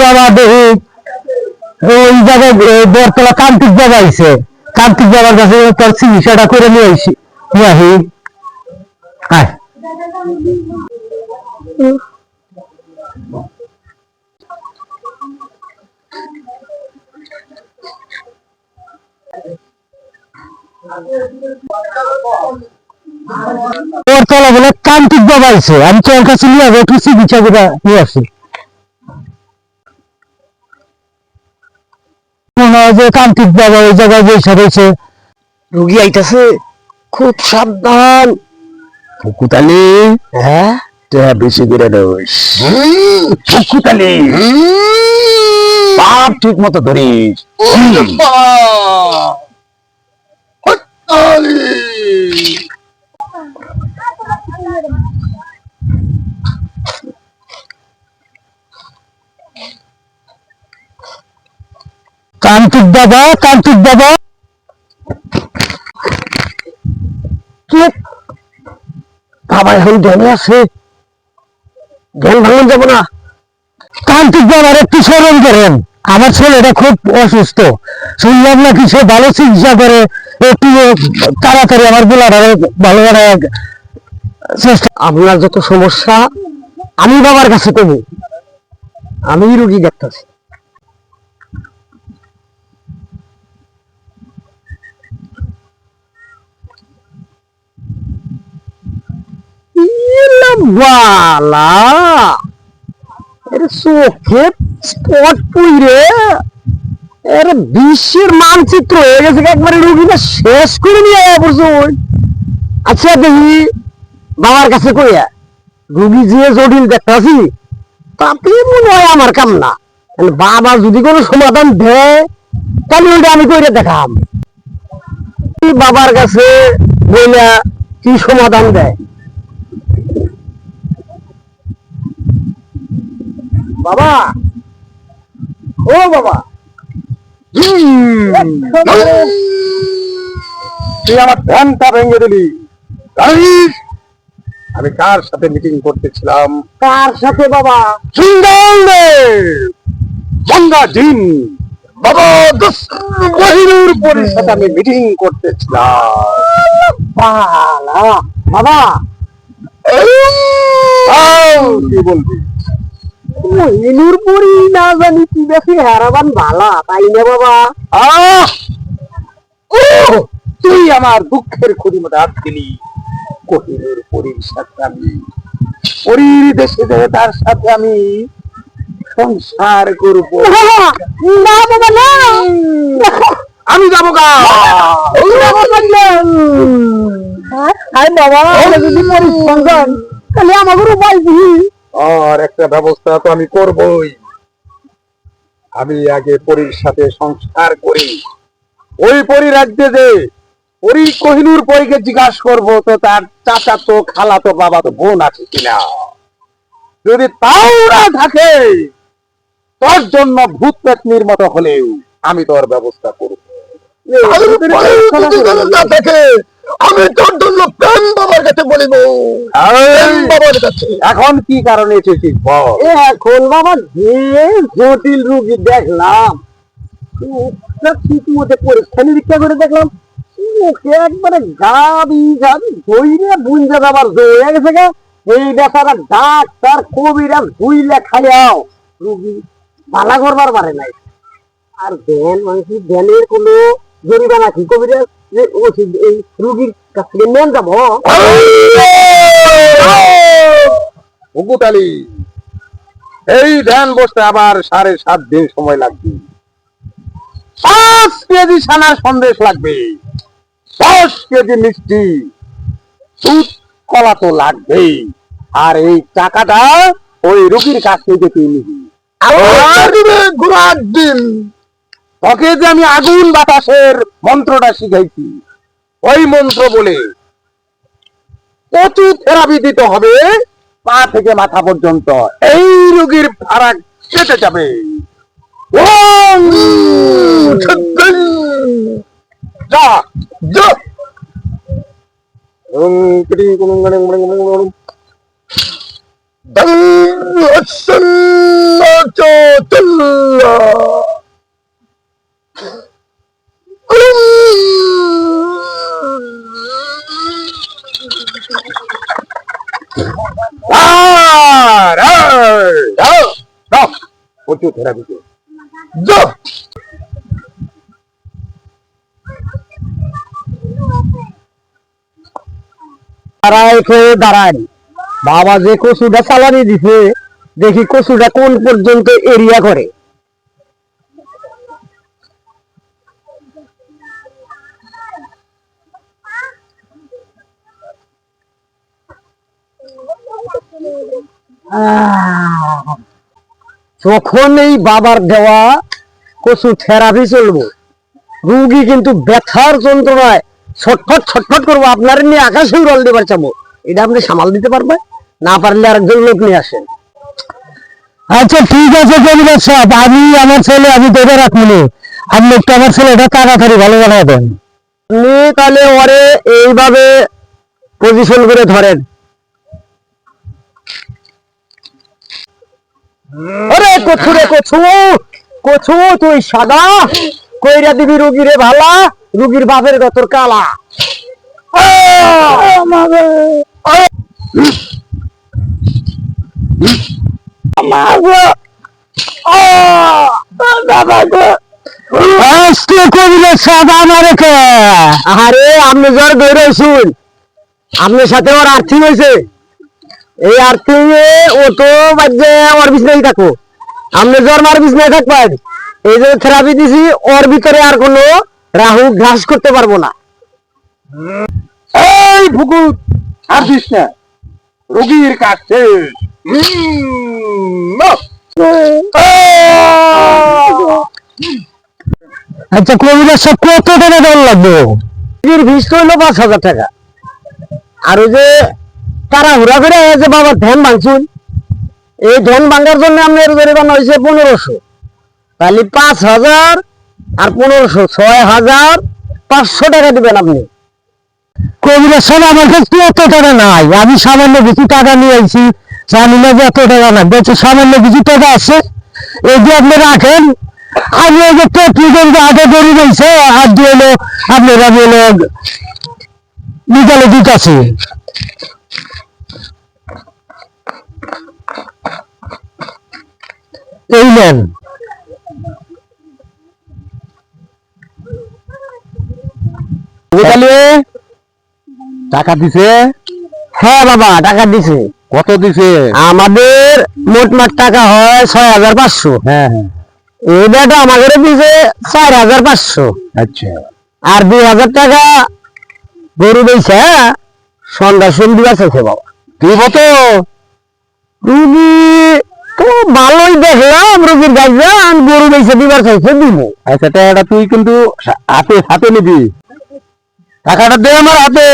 বাবা দেখি ওই জায়গায় বরতলা কান্তিক বাবা আইছে, কান্তিক বাবার কাছে তোর চিকিৎসাটা করে নিয়ে আসি নিয়ে আসি। বরতলা বলে কান্তিক বাবা আইছে, আমি তোর কাছে নিয়ে যাবো, একটু চিকিৎসা করে নিয়ে আসি। মনে হয় যে কান্তিক বাবা ওই জায়গায় বসে রয়েছে, রুগী আইতাছে, খুব সাবধান। ফুকুতালি, হ্যাঁ বেশি করে নইস, ফুকুতালি পাপ ঠিক মতো ধরিস। কান্তিক বাবা, কান্তিক বাবা, বাবা এখন ধ্যানে আছে, ধ্যান ভাঙন যাব না। কান্তিক বাবার একটু স্মরণ করেন, আমার ছেলেটা খুব অসুস্থ, শুনলাম নাকি সে ভালো চিকিৎসা করে, একটু তাড়াতাড়ি আমার বোলাটা ভালো করার চেষ্টা। আপনার যত সমস্যা আমি বাবার কাছে কমু, আমি রুগী দেখতেছি। চোখে স্পট পুইরে বিশ্বের মানচিত্র হয়ে গেছে, একবারে রুগীটা শেষ করে নিয়ে পড়ছে। আচ্ছা দেখি বাবার কাছে কইয়া রুগী যে জটিল দেখতেছি তাতে মনে হয় আমার কাম না, বাবা যদি কোনো সমাধান দেয় তাহলে ওইটা আমি কইরে দেখাম। বাবার কাছে বইলা কি সমাধান দেয়। বাবা, ও বাবা, তুই আমার ধ্যানটা ভেঙে দিলি। আমি কার সাথে মিটিং করতেছিলাম? কার সাথে বাবা? দিন বাবা কোহিনূর পরীর সাথে আমি মিটিং করতেছিলাম। বাবা কি বলবি? কোহিনূর পরী না জানি কি বেশি হারাবান ভালা, তাই না বাবা? তুই আমার দুঃখের খুঁড়ি মধ্যে হাত দিলি। কোহিনূর পরীর সাথে আমি, পরীর দেশে যাবে তার সাথে আমি সংসার করব। না বাবা না, আমি যাবো গা। যদি পরিসংখ্যান তাহলে আমাদের উপায় কি? আর একটা ব্যবস্থা তো আমি করবই। আমি আগে পরীর সাথে সংসার করি, ওই পরী রাজ্যে যে পরী কোহিনূর পরীকে জিজ্ঞাসা করবো তো তার চাচা তো খালা তো বাবা তো বোন আছে কিনা, যদি তাও না থাকে তোর জন্য ভূত পেতনির মতো হলেও আমি তোর ব্যবস্থা করব। আমি তোর জন্য প্রেম বাবার কাছে বলিব। বাবার কাছে এখন কি কারণে এসেছিস বল? এখন বাবা যে জটিল রোগী দেখলাম, ঠিক মতো পরীক্ষা নিরীক্ষা করে দেখলাম মুখে একবারে গাবি গাবি ধইরে বুঝে যাবার হয়ে গেছে গা। এই বেচারা ডাক্তার কবিরাজ ধুইলে খাইয়াও রুগী ভালা করবার পারে নাই। আর ধ্যান মানুষ ধ্যানের কোনো জরিমানা কি কবিরাজ ওষুধ এই রুগীর কাছ থেকে নেন যাব? হুকুতালি, এই ধ্যান বসতে আবার 7.5 দিন সময় লাগবে। 5 কেজি ছানার সন্দেশ লাগবে, 10 কেজি মিষ্টি, দুধ কলা তো লাগবেই। আর এই টাকাটা ওই রুগীর কাছ থেকে তুই নিবি। আর দিবে ঘোড়ার ডিম। তোকে যে আমি আগুন বাতাসের মন্ত্রটা শিখাইছি, ওই মন্ত্র বলে প্রচুর থেরাপি দিতে হবে, পা থেকে মাথা পর্যন্ত এই রোগীর ফারাক কেটে যাবে। যা যা প্রচুর থেরাপি যা। দাঁড়ায় বাবা যে কচুটা চালানি দিছে, দেখি কচুটা কোন পর্যন্ত এরিয়া করে। যখন এই বাবার দেওয়া কচু থেরাপি চলবো, রুগী কিন্তু ব্যথার যন্ত্রণায় ছটফট ছটফট করবো, আপনার নিয়ে আকাশে উড়াল দেবার চাবো। এটা আপনি সামাল দিতে পারবে? না পারলে আরেকজন লোক নিয়ে আসেন। আচ্ছা ঠিক আছে জমিদার সাহেব, আমি আমার ছেলে আমি দেখে রাখবো, আপনি একটু আমার ছেলেটা তাড়াতাড়ি ভালো বানায় দেন। আপনি তাহলে ওরে এইভাবে পজিশন করে ধরেন। আরে কচু রে কচু, কচু তুই সাদা কইরা দিবি রুগীরে ভালা, রুগীর বাপের গতর কালা। আরে আপনি জ্বর ধরে শুন, আপনার সাথে ওর আর্থিং হয়েছে, এই আর্থিং এ ও তো বাজে ওর বিছনাই থাকো, আপনি জ্বর মার বিছনায় থাকবেন। এই যে থেরাপি দিছি, ওর ভিতরে আর কোনো রাহু ঘাস করতে পারবো না। এই ভুকুত আর দিস না, রোগীর কাছে আচ্ছা কবিরা সব কত টাকা দেওয়ার লাগবে? ভিস হইলো 5,000 টাকা। আর ওই যে তারা হুড়া করে যে বাবার ধ্যান ভাঙছুন, এই ধ্যান ভাঙার জন্য আপনার জরিমানা হয়েছে 1500। তাহলে 5,000 আর 1500 6,500 টাকা দিবেন আপনি। কবিরা শোন, আমার কাছে এত টাকা নাই, আমি সামান্য কিছু টাকা নিয়ে আইছি, জানি না যে এত টাকা না, বলছে সামান্য কিছু টাকা আছে, এই যে আপনি রাখেন। আমি ওই যে টেকনিকের হাতে গরু রয়েছে, হাত দিয়ে এলো আপনারা বলে বিকালে দিতেছি। এই নেন। টাকা দিছে? হ্যাঁ বাবা টাকা দিছে। কত দিছে? আমাদের মোটমাট টাকা হয় 6,500। হ্যাঁ হ্যাঁ, এই বেটা আমাদের দিছে 4,500। আচ্ছা, আর 2,000 টাকা গরু দিয়েছে, সন্ধ্যা দিবা চাইছে বাবা। দিব তো? রুগী তো ভালোই দেখলাম, রুগীর গাইজান গরু দিয়েছে, দিবার চাইছে, দিব। আচ্ছা টাকাটা তুই কিন্তু হাতে হাতে নিবি, টাকাটা দে আমার হাতে।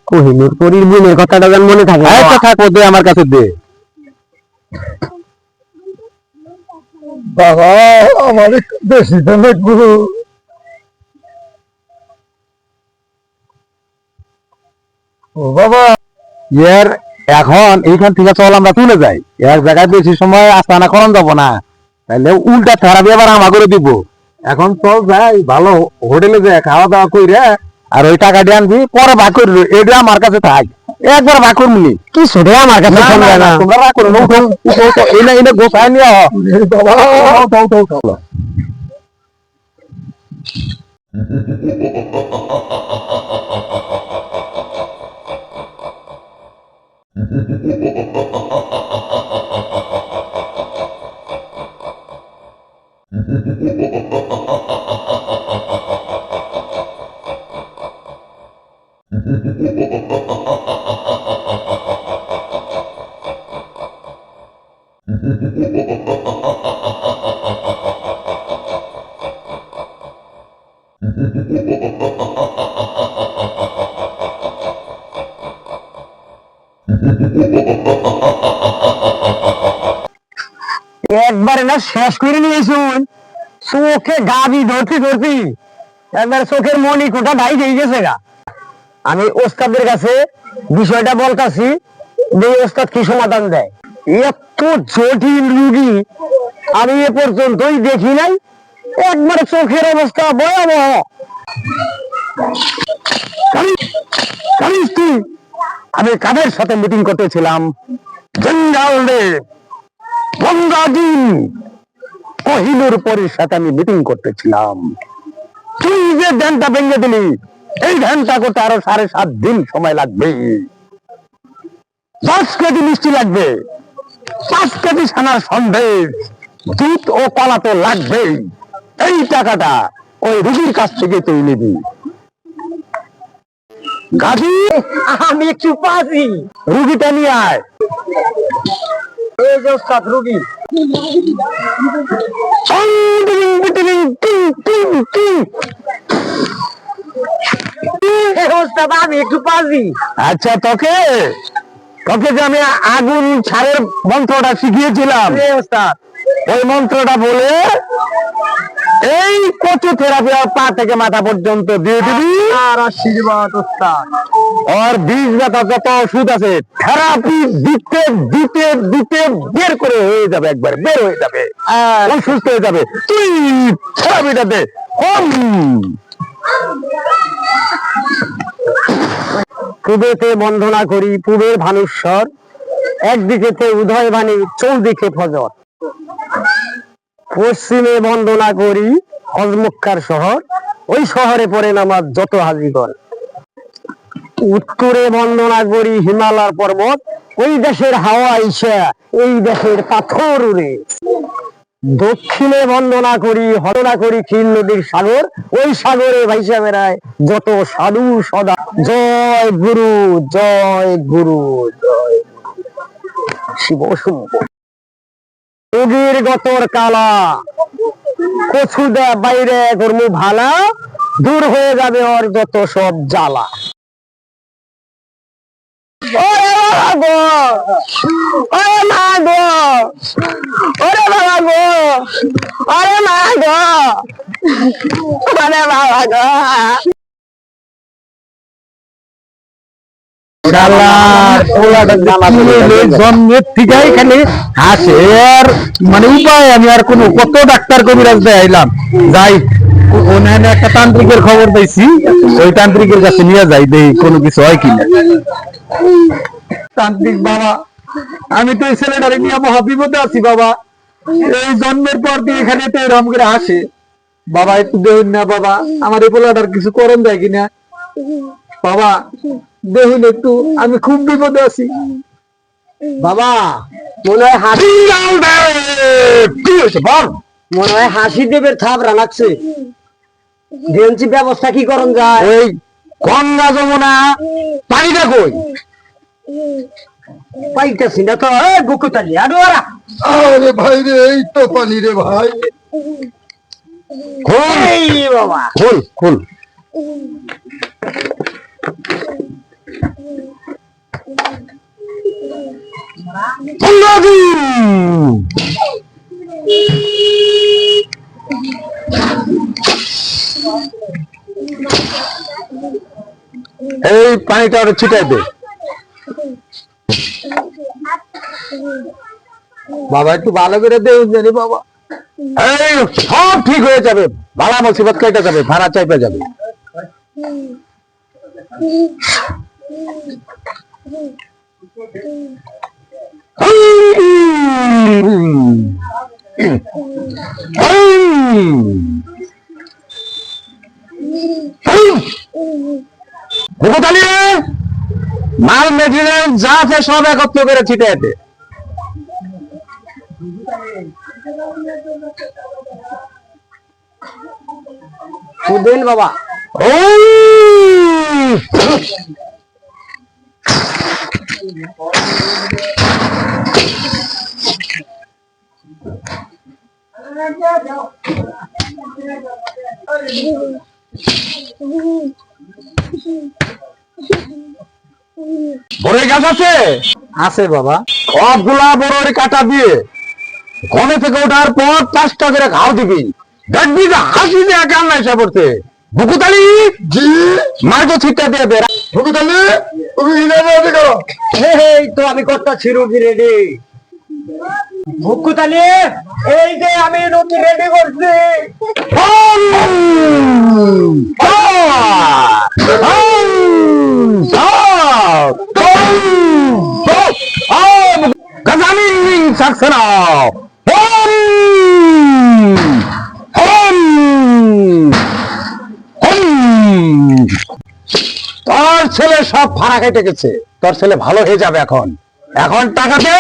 কোহিনুর পরির বোনের কথাটা যেন মনে থাকে। আচ্ছা থাকো, দে আমার কাছে দে। বাবা আমার বেশি দামে গুরু। ও বাবা, ইয়ার এখন এইখান থেকে চল আমরা তুলে যাই, এক জায়গায় বেশি সময় আস্তানা করান যাবো না, তাহলে উল্টা থেরাপি আবার আমা করে দিব। এখন চল যাই, ভালো হোটেলে যাই খাওয়া দাওয়া কইরা, আর ওই টাকা দিয়ে আনবি, পরে ভাগ করবি, এটা আমার কাছে থাক, একবার ভাগ করবি। কি ছোট আমার কাছে তোমরা ভাগ করো, এনে গোসাই নিয়ে একবারে না শেষ করে নিয়েছুন, চোখে গাবি ধরতে ধরতে একবার চোখের মনি কোটা ঢাই দিয়ে গেছে গা। আমি ওস্তাদের কাছে বিষয়টা বলতাছি, যে ওস্তাদ কি সমাধান দেয়। এত জটিল রুগী আমি এ পর্যন্তই দেখি নাই, একবার চোখের অবস্থা ভয়াবহ। আমি কাদের সাথে মিটিং করতেছিলাম? কহিনুর পরের সাথে আমি মিটিং করতেছিলাম। তুই যে ধ্যানটা ভেঙে দিলি, এই ধ্যানটা করতে আরো 7.5 দিন সময় লাগবে। 10 কেজি মিষ্টি লাগবে, 5 কেজি ছানার সন্দেশ, দুধ ও কলা তো লাগবেই। এই টাকাটা ওই রুগীর কাছ থেকে তুই নিবি। গাজী, আমি একটু পাজি, রুগীটা নিয়ে আয়। এই যে ওস্তাদ রুগী। আমি একটু পাজি। আচ্ছা, তোকে যে আমি আগুন ছাড়ের মন্ত্রটা শিখিয়েছিলাম, ওই মন্ত্রটা বলে এই কচু থেরাপি পা থেকে মাথা পর্যন্ত দিয়ে দিবি। আর আশীর্বাদ ওস্তাদ। আর 20 ব্যথা যত ওষুধ আছে থেরাপি দিতে দিতে দিতে বের করে হয়ে যাবে, একবার বের হয়ে যাবে, সুস্থ হয়ে যাবে। তুই থেরাপিটা দে। পূবেতে বন্দনা করি পূবের ভানুশ্বর, একদিকেতে উদয় বাণী চৌদিকে ফজর। পশ্চিমে বন্দনা করি হজমক্কার শহর, ওই শহরে পড়ে নামাজ যত হাজিগণ। উত্তরে বন্দনা করি হিমালয় পর্বত, ওই দেশের হাওয়া আইসা এই দেশের পাথর উড়ে। দক্ষিণে বন্দনা করি ক্ষীর নদীর সাগর, ওই সাগরে ভাইসা বেড়ায় যত সাধু সদা। জয় গুরু, জয় গুরু, জয় শিব শুভ। রোগীর গতর কালা, কচু দে বাইরে কর্ম ভালা, দূর হয়ে যাবে ওর যত সব জ্বালা। ওরে বাবা গো, ওরে মা গো, ওরে বাবা গো, ওরে মা গো, ওরে বাবা গো। জন্মের থেকে খালি হাসে, আর মানে উপায় আমি আর কোন কত ডাক্তার কবিরাজ দেখাইলাম, যাই ওখানে একটা তান্ত্রিকের খবর পাইছি, ওই তান্ত্রিকের কাছে নিয়ে যাই, দেখি কোনো কিছু হয় কিনা। তান্ত্রিক বাবা, আমি তো এই ছেলেটারে নিয়ে মহাবিপদে আছি বাবা। এই জন্মের পর দিয়ে এখানে তো এরকম করে হাসে বাবা। একটু দেখুন না বাবা, আমার এই পোলাটার কিছু করণ যায় কিনা বাবা, দেখুন একটু, আমি খুব বিপদে আছি বাবা। মনে হয় হাসি, কি হয়েছে বল? মনে হয় হাসি দেবের থাপ রানাচ্ছে। দেখছি ব্যবস্থা কি করণ যায়? ওই গঙ্গা যমুনা পানিটা কই পাইতেছি না তো। বুকুতালি আরে ভাই রে, এই তো পানি রে ভাই। খোল বাবা, খোল খোল। এই পানিটা ওরা ছিটাই দে বাবা, একটু ভালো করে দেউন জানি বাবা। এই সব ঠিক হয়ে যাবে, ভাড়া মুসিবত কেটে যাবে, ভাড়া চাইপে যাবে। মাল মেটেরিয়াল যা আছে সব একত্র করে ছিটাইতে। দেন বাবা। ও বড়ই গাছ আছে? আছে বাবা। সবগুলা বড়ই কাটা দিয়ে ঘরে থেকে ওঠার পর 5টা করে ঘাও দিবি, দেখবি যে হাসি দিয়ে কান্না এসে পড়ছে। বুকুতালি, জি মাইতো ছিটটা দিয়ে দে। ভুকুতালি, তুমি রেডি করো। এই তো আমি করতেছি রুগী রেডি। ভুকুতালি, এই যে আমি রুগী রেডি করছি। তোর ছেলে সব ফাড়া কেটে গেছে, তোর ছেলে ভালো হয়ে যাবে। এখন এখন টাকা দে।